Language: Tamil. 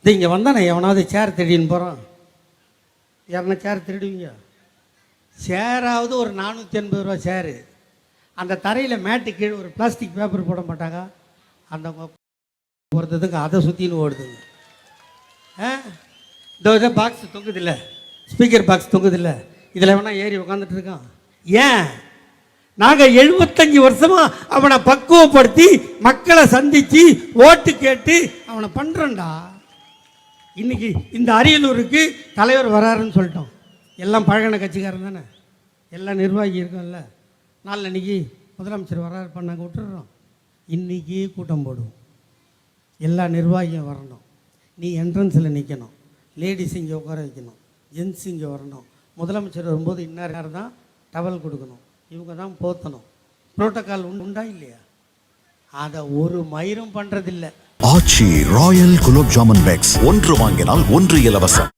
இது இங்கே வந்தால் நான் எவனாவது சேர் திருடின்னு போகிறான். யாருன்னா சேர் திருடுவீங்க? சேராவது ஒரு 480 ரூபா சேரு. அந்த தரையில் மேட்டு கீழே ஒரு பிளாஸ்டிக் பேப்பர் போட மாட்டாங்க. அந்த ஒருத்ததுக்கு அதை சுற்றின்னு ஓடுதுங்க. இந்த பாக்ஸ் தொங்குதில்ல, ஸ்பீக்கர் பாக்ஸ் தொங்குதில்ல, இதில் வேணா ஏறி உட்காந்துட்டு இருக்கான். ஏன்? நாங்கள் 75 வருஷமா அவனை பக்குவப்படுத்தி மக்களை சந்தித்து ஓட்டு கேட்டு அவனை பண்ணுறோண்டா. இன்னைக்கு இந்த அரியலூருக்கு தலைவர் வராருன்னு சொல்லிட்டோம். எல்லாம் பழகின கட்சிக்காரன் தானே, எல்லாம் நிர்வாகி இருக்கும்ல. நாளைக்கு முதலமைச்சர் வராரு பண்ணாங்க விட்டுடுறோம். இன்றைக்கி கூட்டம் போடுவோம், எல்லா நிர்வாகியும் வரணும். நீ என்ட்ரன்ஸில் நிற்கணும், லேடிஸ் இங்கே உட்கார வைக்கணும், ஜென்ஸ் இங்கே வரணும். முதலமைச்சர் வரும்போது இன்னார் தான் டவல் கொடுக்கணும், இவங்க தான் போத்தணும். புரோட்டோக்கால் உண்டா இல்லையா? அதை ஒரு மயிரும் பண்ணுறதில்லை. ஆச்சி ராயல் குலோப் ஜாமுன் பேக்ஸ் 1 வாங்கினால் 1 இலவசம்.